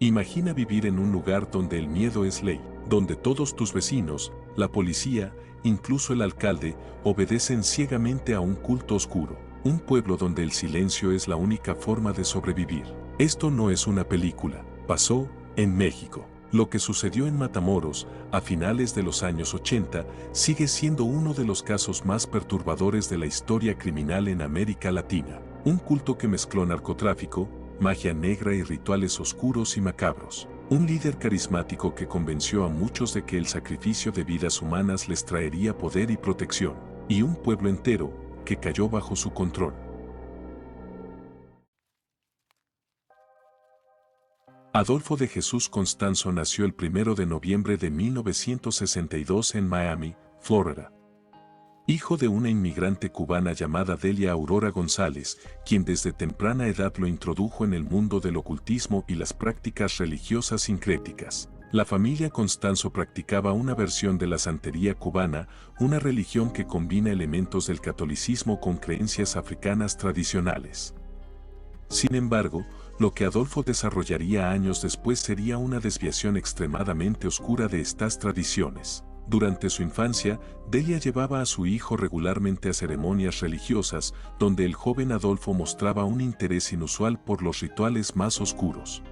Imagina vivir en un lugar donde el miedo es ley, donde todos tus vecinos, la policía, incluso el alcalde, obedecen ciegamente a un culto oscuro. Un pueblo donde el silencio es la única forma de sobrevivir. Esto no es una película, pasó en México. Lo que sucedió en Matamoros, a finales de los años 80, sigue siendo uno de los casos más perturbadores de la historia criminal en América Latina. Un culto que mezcló narcotráfico, magia negra y rituales oscuros y macabros. Un líder carismático que convenció a muchos de que el sacrificio de vidas humanas les traería poder y protección. Y un pueblo entero que cayó bajo su control. Adolfo de Jesús Constanzo nació el 1 de noviembre de 1962 en Miami, Florida. Hijo de una inmigrante cubana llamada Delia Aurora González, quien desde temprana edad lo introdujo en el mundo del ocultismo y las prácticas religiosas sincréticas. La familia Constanzo practicaba una versión de la santería cubana, una religión que combina elementos del catolicismo con creencias africanas tradicionales. Sin embargo, lo que Adolfo desarrollaría años después sería una desviación extremadamente oscura de estas tradiciones. Durante su infancia, Delia llevaba a su hijo regularmente a ceremonias religiosas, donde el joven Adolfo mostraba un interés inusual por los rituales más oscuros.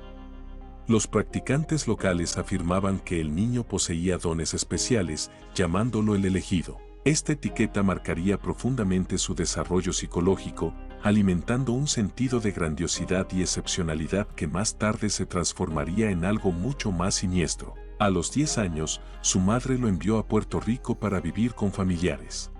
Los practicantes locales afirmaban que el niño poseía dones especiales, llamándolo el elegido. Esta etiqueta marcaría profundamente su desarrollo psicológico, alimentando un sentido de grandiosidad y excepcionalidad que más tarde se transformaría en algo mucho más siniestro. A los 10 años, su madre lo envió a Puerto Rico para vivir con familiares.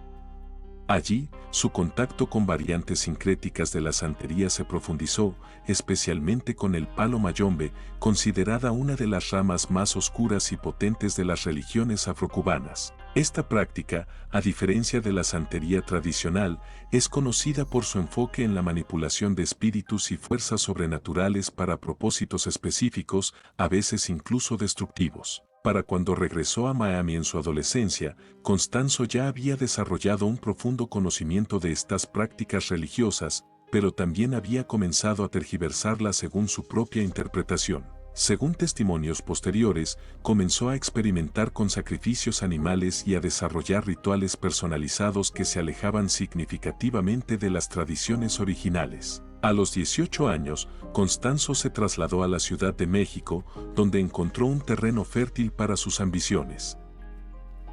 Allí, su contacto con variantes sincréticas de la santería se profundizó, especialmente con el palo mayombe, considerada una de las ramas más oscuras y potentes de las religiones afrocubanas. Esta práctica, a diferencia de la santería tradicional, es conocida por su enfoque en la manipulación de espíritus y fuerzas sobrenaturales para propósitos específicos, a veces incluso destructivos. Para cuando regresó a Miami en su adolescencia, Constanzo ya había desarrollado un profundo conocimiento de estas prácticas religiosas, pero también había comenzado a tergiversarlas según su propia interpretación. Según testimonios posteriores, comenzó a experimentar con sacrificios animales y a desarrollar rituales personalizados que se alejaban significativamente de las tradiciones originales. A los 18 años, Constanzo se trasladó a la Ciudad de México, donde encontró un terreno fértil para sus ambiciones.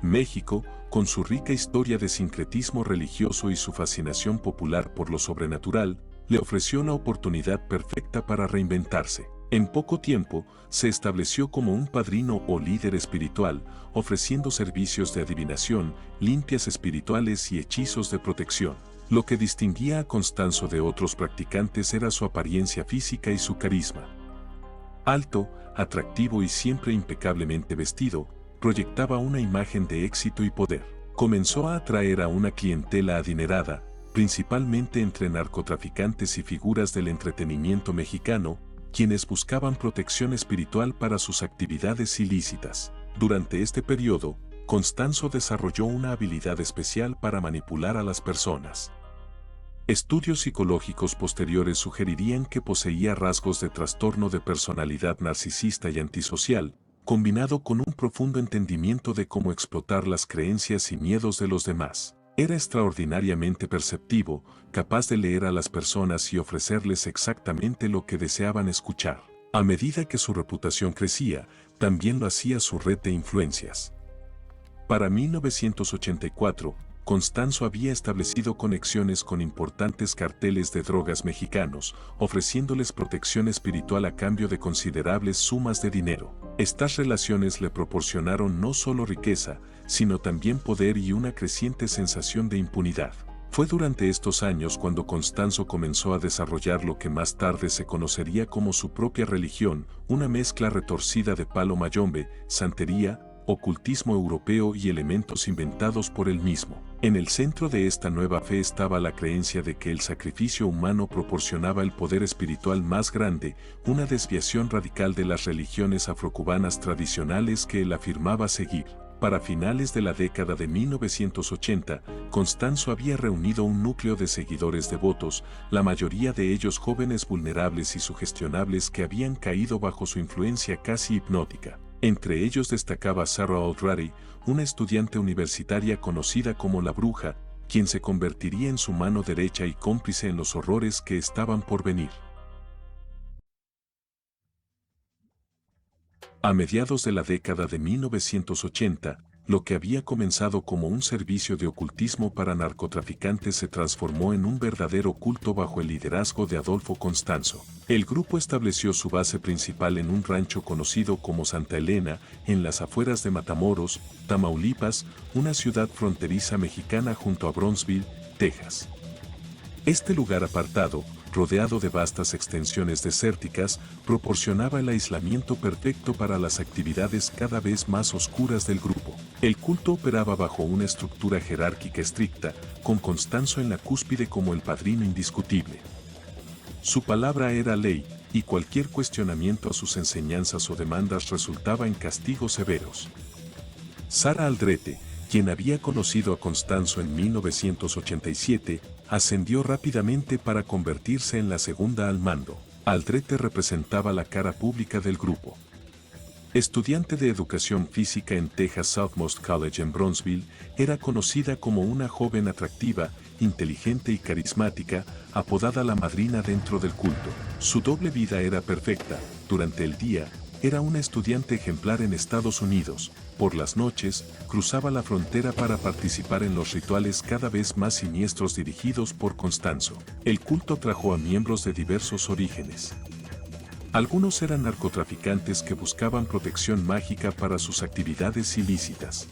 México, con su rica historia de sincretismo religioso y su fascinación popular por lo sobrenatural, le ofreció la oportunidad perfecta para reinventarse. En poco tiempo, se estableció como un padrino o líder espiritual, ofreciendo servicios de adivinación, limpias espirituales y hechizos de protección. Lo que distinguía a Constanzo de otros practicantes era su apariencia física y su carisma. Alto, atractivo y siempre impecablemente vestido, proyectaba una imagen de éxito y poder. Comenzó a atraer a una clientela adinerada, principalmente entre narcotraficantes y figuras del entretenimiento mexicano, quienes buscaban protección espiritual para sus actividades ilícitas. Durante este periodo, Constanzo desarrolló una habilidad especial para manipular a las personas. Estudios psicológicos posteriores sugerirían que poseía rasgos de trastorno de personalidad narcisista y antisocial, combinado con un profundo entendimiento de cómo explotar las creencias y miedos de los demás. Era extraordinariamente perceptivo, capaz de leer a las personas y ofrecerles exactamente lo que deseaban escuchar. A medida que su reputación crecía, también lo hacía su red de influencias. Para 1984, Constanzo había establecido conexiones con importantes carteles de drogas mexicanos, ofreciéndoles protección espiritual a cambio de considerables sumas de dinero. Estas relaciones le proporcionaron no solo riqueza, sino también poder y una creciente sensación de impunidad. Fue durante estos años cuando Constanzo comenzó a desarrollar lo que más tarde se conocería como su propia religión, una mezcla retorcida de palo mayombe, santería, ocultismo europeo y elementos inventados por él mismo. En el centro de esta nueva fe estaba la creencia de que el sacrificio humano proporcionaba el poder espiritual más grande, una desviación radical de las religiones afrocubanas tradicionales que él afirmaba seguir. Para finales de la década de 1980, Constanzo había reunido un núcleo de seguidores devotos, la mayoría de ellos jóvenes vulnerables y sugestionables que habían caído bajo su influencia casi hipnótica. Entre ellos destacaba Sarah O'Drary, una estudiante universitaria conocida como la Bruja, quien se convertiría en su mano derecha y cómplice en los horrores que estaban por venir. A mediados de la década de 1980, lo que había comenzado como un servicio de ocultismo para narcotraficantes se transformó en un verdadero culto bajo el liderazgo de Adolfo Constanzo. El grupo estableció su base principal en un rancho conocido como Santa Elena, en las afueras de Matamoros, Tamaulipas, una ciudad fronteriza mexicana junto a Brownsville, Texas. Este lugar apartado, rodeado de vastas extensiones desérticas, proporcionaba el aislamiento perfecto para las actividades cada vez más oscuras del grupo. El culto operaba bajo una estructura jerárquica estricta, con Constanzo en la cúspide como el padrino indiscutible. Su palabra era ley, y cualquier cuestionamiento a sus enseñanzas o demandas resultaba en castigos severos. Sara Aldrete, quien había conocido a Constanzo en 1987, ascendió rápidamente para convertirse en la segunda al mando. Aldrete representaba la cara pública del grupo. Estudiante de educación física en Texas Southmost College en Brownsville, era conocida como una joven atractiva, inteligente y carismática, apodada la madrina dentro del culto. Su doble vida era perfecta. Durante el día, era una estudiante ejemplar en Estados Unidos. Por las noches, cruzaba la frontera para participar en los rituales cada vez más siniestros dirigidos por Constanzo. El culto atrajo a miembros de diversos orígenes. Algunos eran narcotraficantes que buscaban protección mágica para sus actividades ilícitas.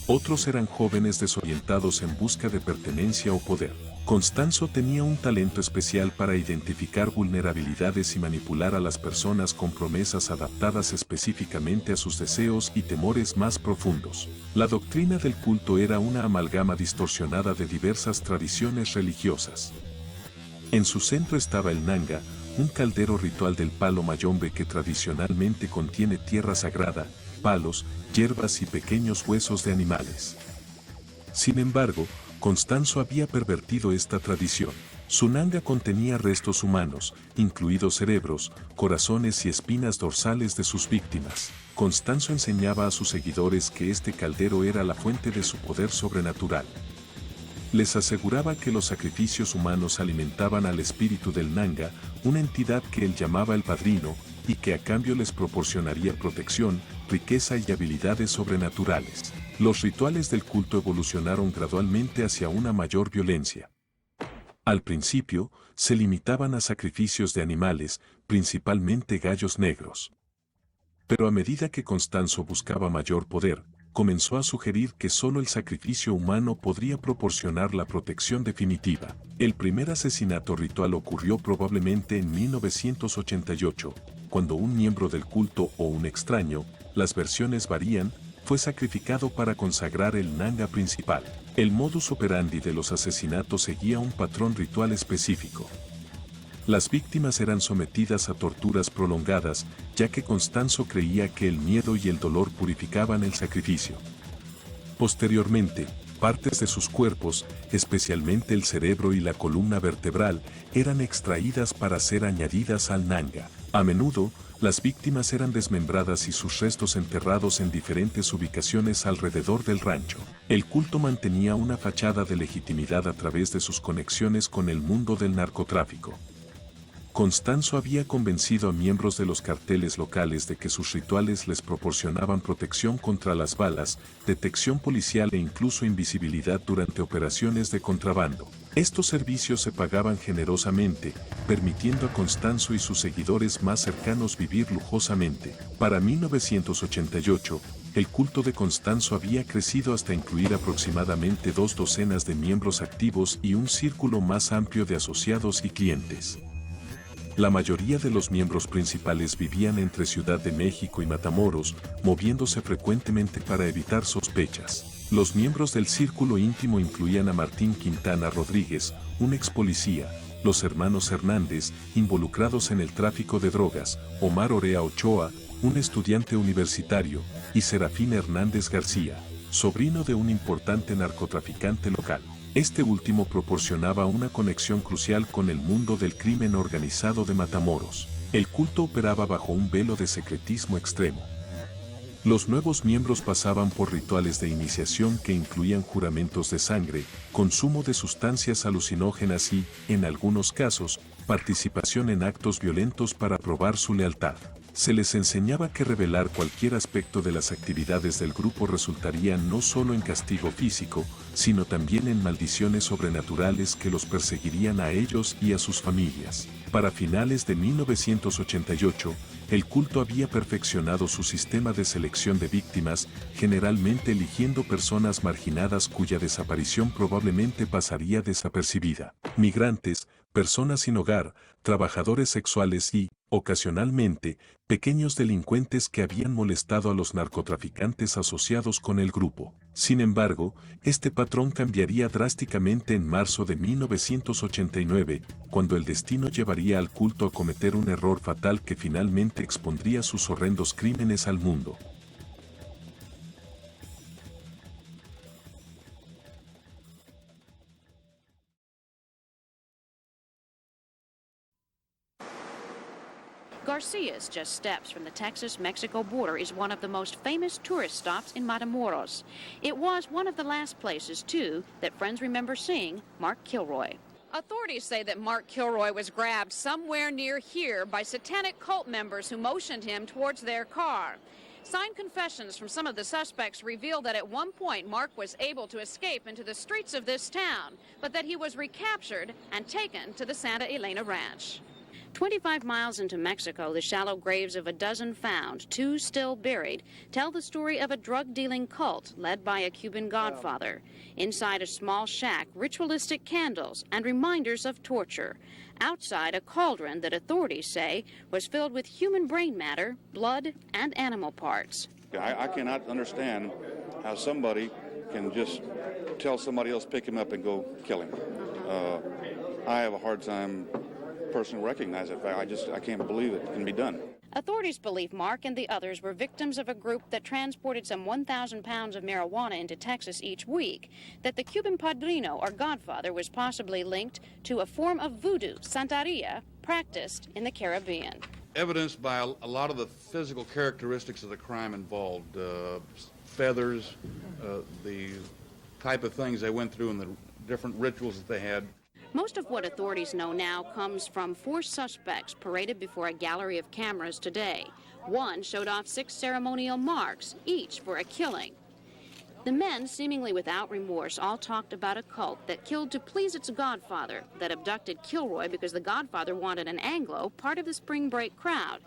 Otros eran jóvenes desorientados en busca de pertenencia o poder. Constanzo tenía un talento especial para identificar vulnerabilidades y manipular a las personas con promesas adaptadas específicamente a sus deseos y temores más profundos. La doctrina del culto era una amalgama distorsionada de diversas tradiciones religiosas. En su centro estaba el Nanga, un caldero ritual del palo mayombe que tradicionalmente contiene tierra sagrada, palos, hierbas y pequeños huesos de animales. Sin embargo, Constanzo había pervertido esta tradición. Su nanga contenía restos humanos, incluidos cerebros, corazones y espinas dorsales de sus víctimas. Constanzo enseñaba a sus seguidores que este caldero era la fuente de su poder sobrenatural. Les aseguraba que los sacrificios humanos alimentaban al espíritu del Nanga, una entidad que él llamaba el padrino, y que a cambio les proporcionaría protección, riqueza y habilidades sobrenaturales. Los rituales del culto evolucionaron gradualmente hacia una mayor violencia. Al principio, se limitaban a sacrificios de animales, principalmente gallos negros. Pero a medida que Constanzo buscaba mayor poder, comenzó a sugerir que solo el sacrificio humano podría proporcionar la protección definitiva. El primer asesinato ritual ocurrió probablemente en 1988, cuando un miembro del culto o un extraño, las versiones varían, fue sacrificado para consagrar el Nanga principal. El modus operandi de los asesinatos seguía un patrón ritual específico. Las víctimas eran sometidas a torturas prolongadas, ya que Constanzo creía que el miedo y el dolor purificaban el sacrificio. Posteriormente, partes de sus cuerpos, especialmente el cerebro y la columna vertebral, eran extraídas para ser añadidas al Nanga. A menudo, las víctimas eran desmembradas y sus restos enterrados en diferentes ubicaciones alrededor del rancho. El culto mantenía una fachada de legitimidad a través de sus conexiones con el mundo del narcotráfico. Constanzo había convencido a miembros de los carteles locales de que sus rituales les proporcionaban protección contra las balas, detección policial e incluso invisibilidad durante operaciones de contrabando. Estos servicios se pagaban generosamente, permitiendo a Constanzo y sus seguidores más cercanos vivir lujosamente. Para 1988, el culto de Constanzo había crecido hasta incluir aproximadamente 2 docenas de miembros activos y un círculo más amplio de asociados y clientes. La mayoría de los miembros principales vivían entre Ciudad de México y Matamoros, moviéndose frecuentemente para evitar sospechas. Los miembros del círculo íntimo incluían a Martín Quintana Rodríguez, un ex policía, los hermanos Hernández, involucrados en el tráfico de drogas, Omar Orea Ochoa, un estudiante universitario, y Serafín Hernández García, sobrino de un importante narcotraficante local. Este último proporcionaba una conexión crucial con el mundo del crimen organizado de Matamoros. El culto operaba bajo un velo de secretismo extremo. Los nuevos miembros pasaban por rituales de iniciación que incluían juramentos de sangre, consumo de sustancias alucinógenas y, en algunos casos, participación en actos violentos para probar su lealtad. Se les enseñaba que revelar cualquier aspecto de las actividades del grupo resultaría no solo en castigo físico, sino también en maldiciones sobrenaturales que los perseguirían a ellos y a sus familias. Para finales de 1988, el culto había perfeccionado su sistema de selección de víctimas, generalmente eligiendo personas marginadas cuya desaparición probablemente pasaría desapercibida. Migrantes, personas sin hogar, trabajadores sexuales y, ocasionalmente, pequeños delincuentes que habían molestado a los narcotraficantes asociados con el grupo. Sin embargo, este patrón cambiaría drásticamente en marzo de 1989, cuando el destino llevaría al culto a cometer un error fatal que finalmente expondría sus horrendos crímenes al mundo. Garcia's, just steps from the Texas-Mexico border, is one of the most famous tourist stops in Matamoros. It was one of the last places, too, that friends remember seeing Mark Kilroy. Authorities say that Mark Kilroy was grabbed somewhere near here by satanic cult members who motioned him towards their car. Signed confessions from some of the suspects reveal that at one point Mark was able to escape into the streets of this town, but that he was recaptured and taken to the Santa Elena Ranch. 25 miles into Mexico, the shallow graves of a dozen found, 2 still buried, tell the story of a drug-dealing cult led by a Cuban godfather. Inside a small shack, ritualistic candles and reminders of torture. Outside, a cauldron that authorities say was filled with human brain matter, blood, and animal parts. I cannot understand how somebody can just tell somebody else pick him up and go kill him. I have a hard time personally recognize that fact. I can't believe it can be done. Authorities believe Mark and the others were victims of a group that transported some 1,000 pounds of marijuana into Texas each week, that the Cuban padrino or godfather was possibly linked to a form of voodoo, Santeria, practiced in the Caribbean. Evidenced by a lot of the physical characteristics of the crime involved, feathers, the type of things they went through and the different rituals that they had. Most of what authorities know now comes from 4 suspects paraded before a gallery of cameras today. One showed off 6 ceremonial marks, each for a killing. The men, seemingly without remorse, all talked about a cult that killed to please its godfather, that abducted Kilroy because the godfather wanted an Anglo, part of the spring break crowd.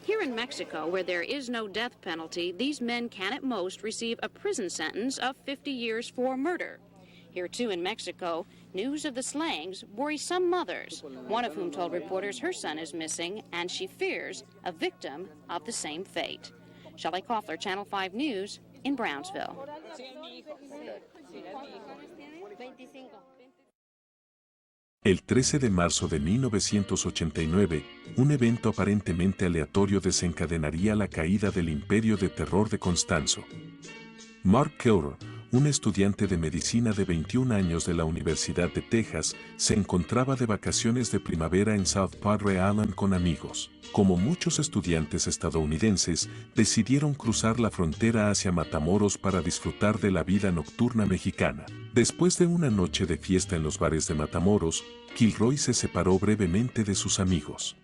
Here in Mexico, where there is no death penalty, these men can at most receive a prison sentence of 50 years for murder. Here, too, in Mexico, news of the slayings worries some mothers, one of whom told reporters her son is missing and she fears a victim of the same fate. Shelley Koffler, Channel 5 News, in Brownsville. El 13 de marzo de 1989, un evento aparentemente aleatorio desencadenaría la caída del imperio de terror de Constanzo. Mark Kilroy, un estudiante de medicina de 21 años de la Universidad de Texas, se encontraba de vacaciones de primavera en South Padre Island con amigos. Como muchos estudiantes estadounidenses, decidieron cruzar la frontera hacia Matamoros para disfrutar de la vida nocturna mexicana. Después de una noche de fiesta en los bares de Matamoros, Kilroy se separó brevemente de sus amigos.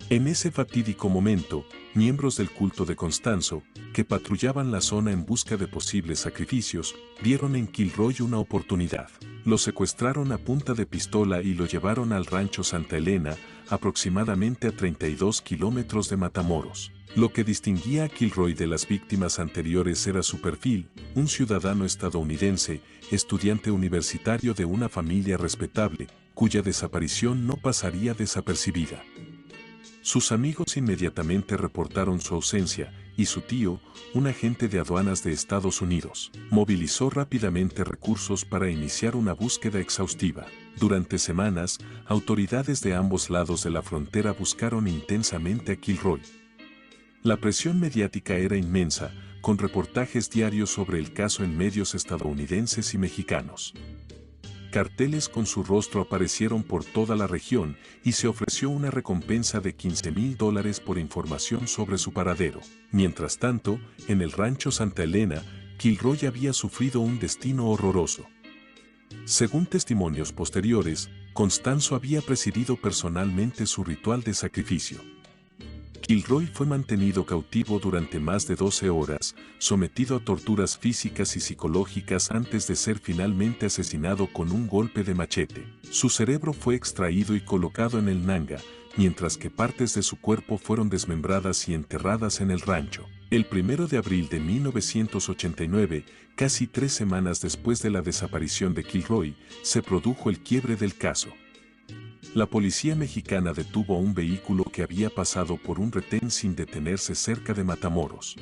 En ese fatídico momento, miembros del culto de Constanzo, que patrullaban la zona en busca de posibles sacrificios, vieron en Kilroy una oportunidad. Lo secuestraron a punta de pistola y lo llevaron al rancho Santa Elena, aproximadamente a 32 kilómetros de Matamoros. Lo que distinguía a Kilroy de las víctimas anteriores era su perfil, un ciudadano estadounidense, estudiante universitario de una familia respetable, cuya desaparición no pasaría desapercibida. Sus amigos inmediatamente reportaron su ausencia, y su tío, un agente de aduanas de Estados Unidos, movilizó rápidamente recursos para iniciar una búsqueda exhaustiva. Durante semanas, autoridades de ambos lados de la frontera buscaron intensamente a Kilroy. La presión mediática era inmensa, con reportajes diarios sobre el caso en medios estadounidenses y mexicanos. Carteles con su rostro aparecieron por toda la región y se ofreció una recompensa de $15,000 por información sobre su paradero. Mientras tanto, en el rancho Santa Elena, Kilroy había sufrido un destino horroroso. Según testimonios posteriores, Constanzo había presidido personalmente su ritual de sacrificio. Kilroy fue mantenido cautivo durante más de 12 horas, sometido a torturas físicas y psicológicas antes de ser finalmente asesinado con un golpe de machete. Su cerebro fue extraído y colocado en el Nanga, mientras que partes de su cuerpo fueron desmembradas y enterradas en el rancho. El 1 de abril de 1989, casi 3 semanas después de la desaparición de Kilroy, se produjo el quiebre del caso. La policía mexicana detuvo un vehículo que había pasado por un retén sin detenerse cerca de Matamoros.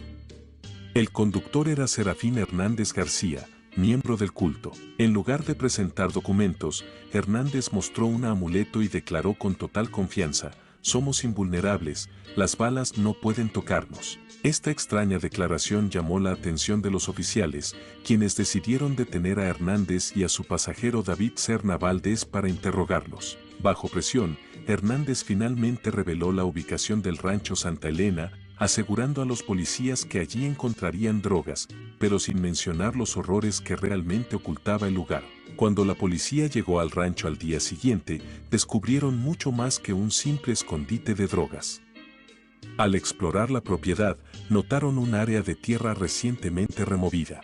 El conductor era Serafín Hernández García, miembro del culto. En lugar de presentar documentos, Hernández mostró un amuleto y declaró con total confianza: "Somos invulnerables, las balas no pueden tocarnos". Esta extraña declaración llamó la atención de los oficiales, quienes decidieron detener a Hernández y a su pasajero David Serna Valdés para interrogarlos. Bajo presión, Hernández finalmente reveló la ubicación del rancho Santa Elena, asegurando a los policías que allí encontrarían drogas, pero sin mencionar los horrores que realmente ocultaba el lugar. Cuando la policía llegó al rancho al día siguiente, descubrieron mucho más que un simple escondite de drogas. Al explorar la propiedad, notaron un área de tierra recientemente removida.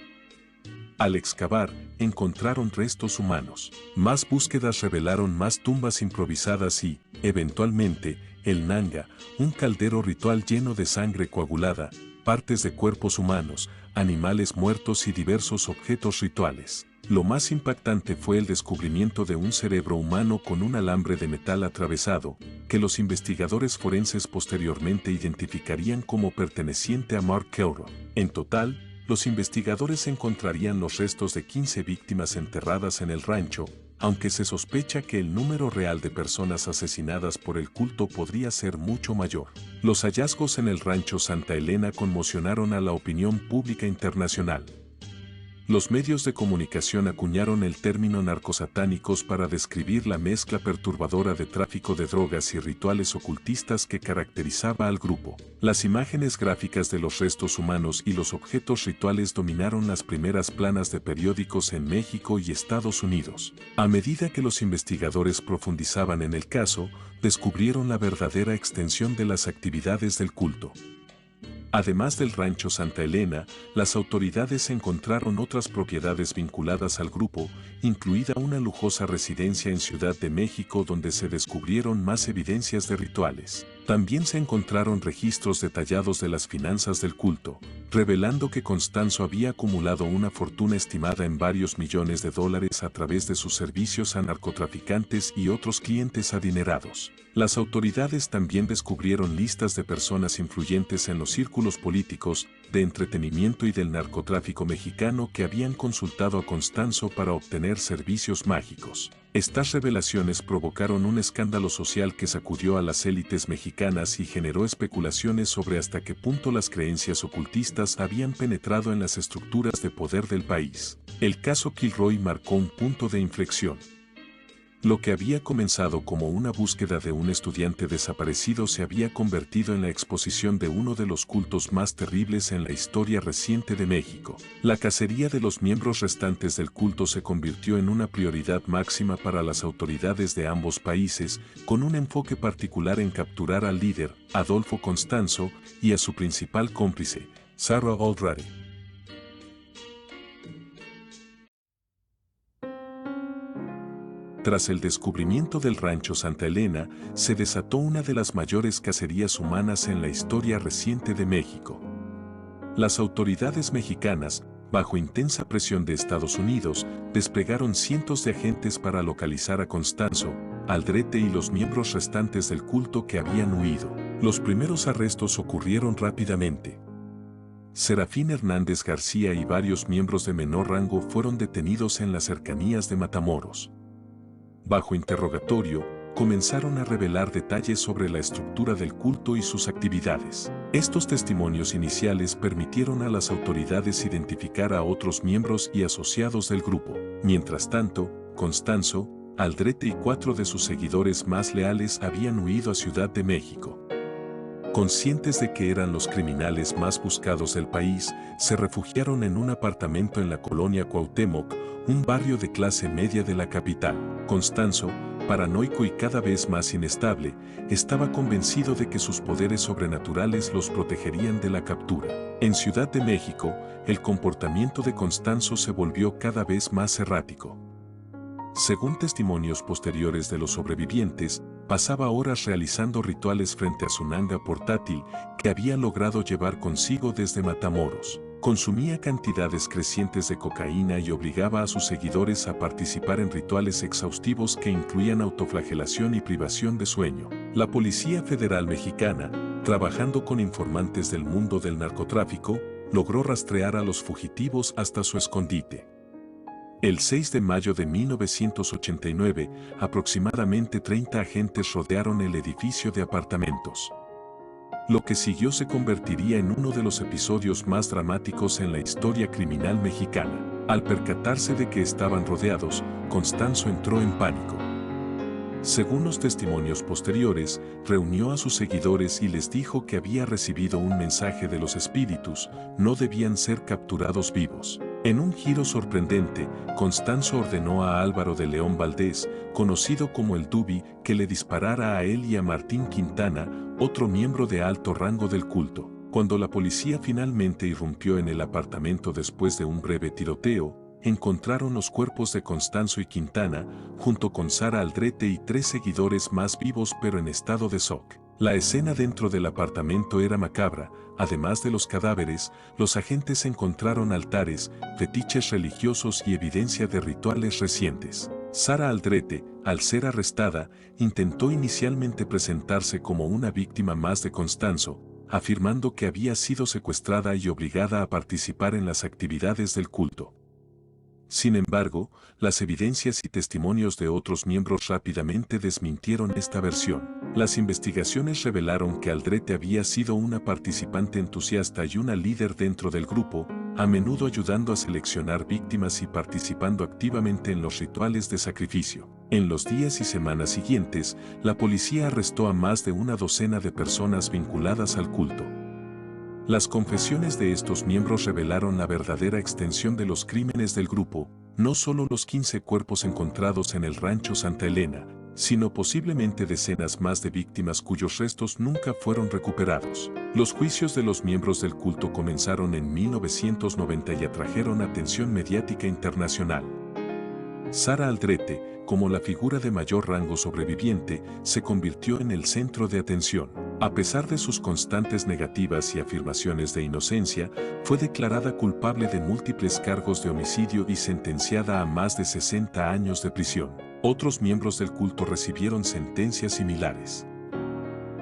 Al excavar, encontraron restos humanos. Más búsquedas revelaron más tumbas improvisadas y, eventualmente, el Nanga, un caldero ritual lleno de sangre coagulada, partes de cuerpos humanos, animales muertos y diversos objetos rituales. Lo más impactante fue el descubrimiento de un cerebro humano con un alambre de metal atravesado, que los investigadores forenses posteriormente identificarían como perteneciente a Mark Kilroy. En total, los investigadores encontrarían los restos de 15 víctimas enterradas en el rancho, aunque se sospecha que el número real de personas asesinadas por el culto podría ser mucho mayor. Los hallazgos en el rancho Santa Elena conmocionaron a la opinión pública internacional. Los medios de comunicación acuñaron el término narcosatánicos para describir la mezcla perturbadora de tráfico de drogas y rituales ocultistas que caracterizaba al grupo. Las imágenes gráficas de los restos humanos y los objetos rituales dominaron las primeras planas de periódicos en México y Estados Unidos. A medida que los investigadores profundizaban en el caso, descubrieron la verdadera extensión de las actividades del culto. Además del rancho Santa Elena, las autoridades encontraron otras propiedades vinculadas al grupo, incluida una lujosa residencia en Ciudad de México donde se descubrieron más evidencias de rituales. También se encontraron registros detallados de las finanzas del culto, revelando que Constanzo había acumulado una fortuna estimada en varios millones de dólares a través de sus servicios a narcotraficantes y otros clientes adinerados. Las autoridades también descubrieron listas de personas influyentes en los círculos políticos, de entretenimiento y del narcotráfico mexicano que habían consultado a Constanzo para obtener servicios mágicos. Estas revelaciones provocaron un escándalo social que sacudió a las élites mexicanas y generó especulaciones sobre hasta qué punto las creencias ocultistas habían penetrado en las estructuras de poder del país. El caso Kilroy marcó un punto de inflexión. Lo que había comenzado como una búsqueda de un estudiante desaparecido se había convertido en la exposición de uno de los cultos más terribles en la historia reciente de México. La cacería de los miembros restantes del culto se convirtió en una prioridad máxima para las autoridades de ambos países, con un enfoque particular en capturar al líder, Adolfo Constanzo, y a su principal cómplice, Sarah Aldrade. Tras el descubrimiento del rancho Santa Elena, se desató una de las mayores cacerías humanas en la historia reciente de México. Las autoridades mexicanas, bajo intensa presión de Estados Unidos, desplegaron cientos de agentes para localizar a Constanzo, Aldrete y los miembros restantes del culto que habían huido. Los primeros arrestos ocurrieron rápidamente. Serafín Hernández García y varios miembros de menor rango fueron detenidos en las cercanías de Matamoros. Bajo interrogatorio, comenzaron a revelar detalles sobre la estructura del culto y sus actividades. Estos testimonios iniciales permitieron a las autoridades identificar a otros miembros y asociados del grupo. Mientras tanto, Constanzo, Aldrete y 4 de sus seguidores más leales habían huido a Ciudad de México. Conscientes de que eran los criminales más buscados del país, se refugiaron en un apartamento en la colonia Cuauhtémoc, un barrio de clase media de la capital. Constanzo, paranoico y cada vez más inestable, estaba convencido de que sus poderes sobrenaturales los protegerían de la captura. En Ciudad de México, el comportamiento de Constanzo se volvió cada vez más errático. Según testimonios posteriores de los sobrevivientes, pasaba horas realizando rituales frente a su nanga portátil que había logrado llevar consigo desde Matamoros. Consumía cantidades crecientes de cocaína y obligaba a sus seguidores a participar en rituales exhaustivos que incluían autoflagelación y privación de sueño. La Policía Federal Mexicana, trabajando con informantes del mundo del narcotráfico, logró rastrear a los fugitivos hasta su escondite. El 6 de mayo de 1989, aproximadamente 30 agentes rodearon el edificio de apartamentos. Lo que siguió se convertiría en uno de los episodios más dramáticos en la historia criminal mexicana. Al percatarse de que estaban rodeados, Constanzo entró en pánico. Según los testimonios posteriores, reunió a sus seguidores y les dijo que había recibido un mensaje de los espíritus, no debían ser capturados vivos. En un giro sorprendente, Constanzo ordenó a Álvaro de León Valdés, conocido como el Dubi, que le disparara a él y a Martín Quintana, otro miembro de alto rango del culto. Cuando la policía finalmente irrumpió en el apartamento después de un breve tiroteo, encontraron los cuerpos de Constanzo y Quintana, junto con Sara Aldrete y 3 seguidores más vivos pero en estado de shock. La escena dentro del apartamento era macabra. Además de los cadáveres, los agentes encontraron altares, fetiches religiosos y evidencia de rituales recientes. Sara Aldrete, al ser arrestada, intentó inicialmente presentarse como una víctima más de Constanzo, afirmando que había sido secuestrada y obligada a participar en las actividades del culto. Sin embargo, las evidencias y testimonios de otros miembros rápidamente desmintieron esta versión. Las investigaciones revelaron que Aldrete había sido una participante entusiasta y una líder dentro del grupo, a menudo ayudando a seleccionar víctimas y participando activamente en los rituales de sacrificio. En los días y semanas siguientes, la policía arrestó a más de una docena de personas vinculadas al culto. Las confesiones de estos miembros revelaron la verdadera extensión de los crímenes del grupo, no solo los 15 cuerpos encontrados en el rancho Santa Elena, sino posiblemente decenas más de víctimas cuyos restos nunca fueron recuperados. Los juicios de los miembros del culto comenzaron en 1990 y atrajeron atención mediática internacional. Sara Aldrete, como la figura de mayor rango sobreviviente, se convirtió en el centro de atención. A pesar de sus constantes negativas y afirmaciones de inocencia, fue declarada culpable de múltiples cargos de homicidio y sentenciada a más de 60 años de prisión. Otros miembros del culto recibieron sentencias similares.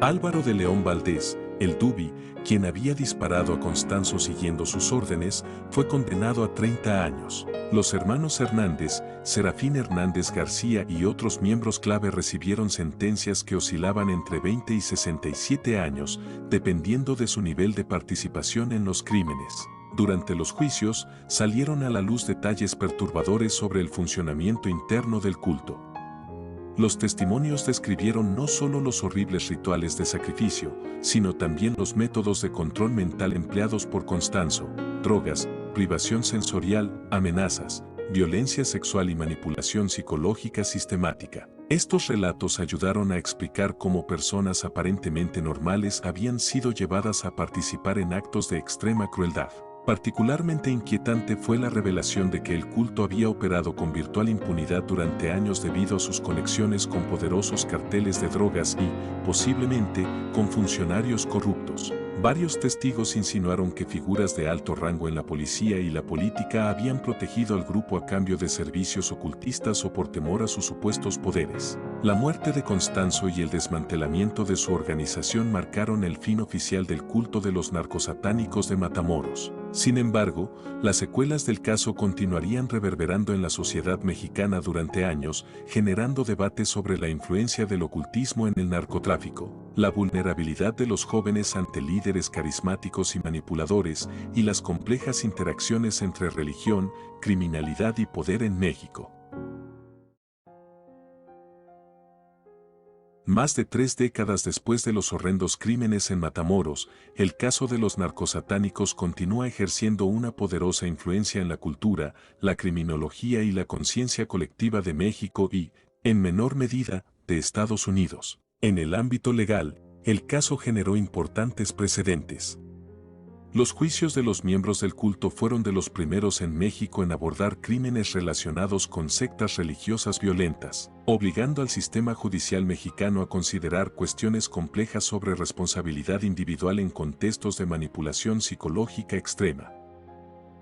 Álvaro de León Valdés, el Dubi, quien había disparado a Constanzo siguiendo sus órdenes, fue condenado a 30 años. Los hermanos Hernández, Serafín Hernández García y otros miembros clave recibieron sentencias que oscilaban entre 20 y 67 años, dependiendo de su nivel de participación en los crímenes. Durante los juicios, salieron a la luz detalles perturbadores sobre el funcionamiento interno del culto. Los testimonios describieron no solo los horribles rituales de sacrificio, sino también los métodos de control mental empleados por Constanzo: drogas, privación sensorial, amenazas, violencia sexual y manipulación psicológica sistemática. Estos relatos ayudaron a explicar cómo personas aparentemente normales habían sido llevadas a participar en actos de extrema crueldad. Particularmente inquietante fue la revelación de que el culto había operado con virtual impunidad durante años debido a sus conexiones con poderosos carteles de drogas y, posiblemente, con funcionarios corruptos. Varios testigos insinuaron que figuras de alto rango en la policía y la política habían protegido al grupo a cambio de servicios ocultistas o por temor a sus supuestos poderes. La muerte de Constanzo y el desmantelamiento de su organización marcaron el fin oficial del culto de los narcosatánicos de Matamoros. Sin embargo, las secuelas del caso continuarían reverberando en la sociedad mexicana durante años, generando debates sobre la influencia del ocultismo en el narcotráfico, la vulnerabilidad de los jóvenes ante líderes carismáticos y manipuladores, y las complejas interacciones entre religión, criminalidad y poder en México. Más de 3 décadas después de los horrendos crímenes en Matamoros, el caso de los narcosatánicos continúa ejerciendo una poderosa influencia en la cultura, la criminología y la conciencia colectiva de México y, en menor medida, de Estados Unidos. En el ámbito legal, el caso generó importantes precedentes. Los juicios de los miembros del culto fueron de los primeros en México en abordar crímenes relacionados con sectas religiosas violentas, obligando al sistema judicial mexicano a considerar cuestiones complejas sobre responsabilidad individual en contextos de manipulación psicológica extrema.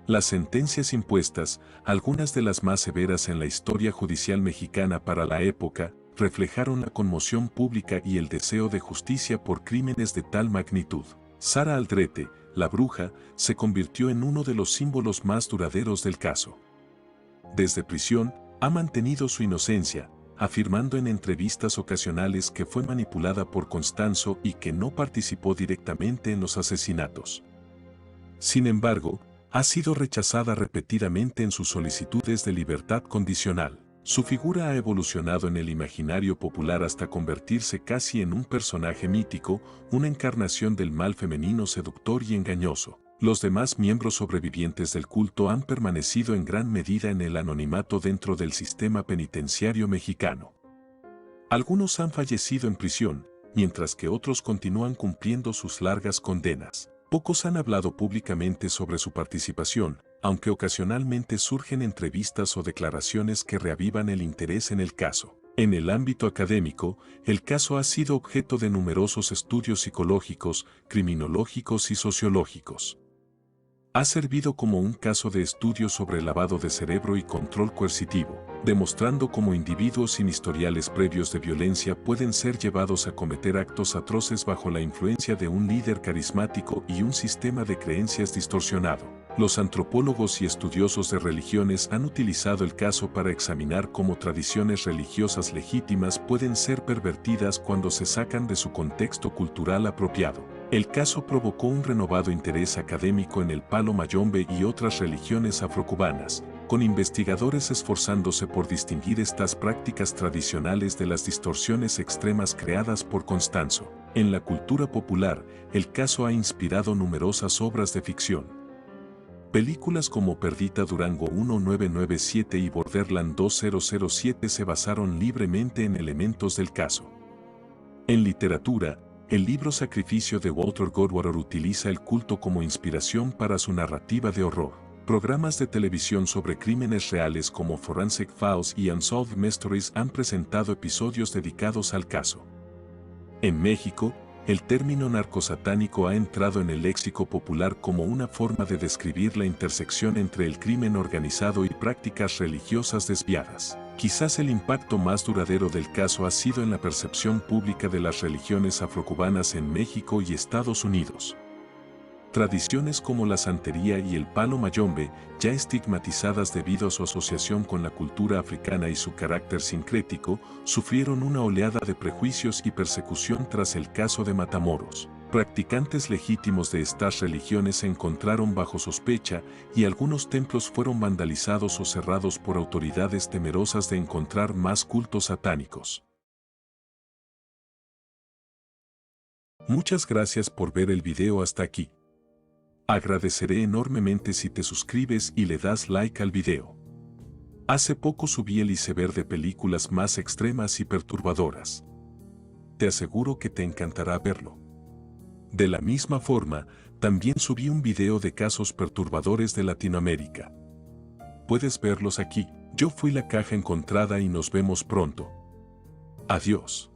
Las sentencias impuestas, algunas de las más severas en la historia judicial mexicana para la época, reflejaron la conmoción pública y el deseo de justicia por crímenes de tal magnitud. Sara Aldrete, la bruja, se convirtió en uno de los símbolos más duraderos del caso. Desde prisión, ha mantenido su inocencia, afirmando en entrevistas ocasionales que fue manipulada por Constanzo y que no participó directamente en los asesinatos. Sin embargo, ha sido rechazada repetidamente en sus solicitudes de libertad condicional. Su figura ha evolucionado en el imaginario popular hasta convertirse casi en un personaje mítico, una encarnación del mal femenino seductor y engañoso. Los demás miembros sobrevivientes del culto han permanecido en gran medida en el anonimato dentro del sistema penitenciario mexicano. Algunos han fallecido en prisión, mientras que otros continúan cumpliendo sus largas condenas. Pocos han hablado públicamente sobre su participación, aunque ocasionalmente surgen entrevistas o declaraciones que reavivan el interés en el caso. En el ámbito académico, el caso ha sido objeto de numerosos estudios psicológicos, criminológicos y sociológicos. Ha servido como un caso de estudio sobre lavado de cerebro y control coercitivo, demostrando cómo individuos sin historiales previos de violencia pueden ser llevados a cometer actos atroces bajo la influencia de un líder carismático y un sistema de creencias distorsionado. Los antropólogos y estudiosos de religiones han utilizado el caso para examinar cómo tradiciones religiosas legítimas pueden ser pervertidas cuando se sacan de su contexto cultural apropiado. El caso provocó un renovado interés académico en el Palo Mayombe y otras religiones afrocubanas, con investigadores esforzándose por distinguir estas prácticas tradicionales de las distorsiones extremas creadas por Constanzo. En la cultura popular, el caso ha inspirado numerosas obras de ficción. Películas como Perdita Durango 1997 y Borderland 2007 se basaron libremente en elementos del caso. En literatura, el libro Sacrificio de Walter Goldwater utiliza el culto como inspiración para su narrativa de horror. Programas de televisión sobre crímenes reales como Forensic Files y Unsolved Mysteries han presentado episodios dedicados al caso. En México, el término narcosatánico ha entrado en el léxico popular como una forma de describir la intersección entre el crimen organizado y prácticas religiosas desviadas. Quizás el impacto más duradero del caso ha sido en la percepción pública de las religiones afrocubanas en México y Estados Unidos. Tradiciones como la santería y el palo mayombe, ya estigmatizadas debido a su asociación con la cultura africana y su carácter sincrético, sufrieron una oleada de prejuicios y persecución tras el caso de Matamoros. Practicantes legítimos de estas religiones se encontraron bajo sospecha y algunos templos fueron vandalizados o cerrados por autoridades temerosas de encontrar más cultos satánicos. Muchas gracias por ver el video hasta aquí. Agradeceré enormemente si te suscribes y le das like al video. Hace poco subí el iceberg de películas más extremas y perturbadoras. Te aseguro que te encantará verlo. De la misma forma, también subí un video de casos perturbadores de Latinoamérica. Puedes verlos aquí. Yo fui la caja encontrada y nos vemos pronto. Adiós.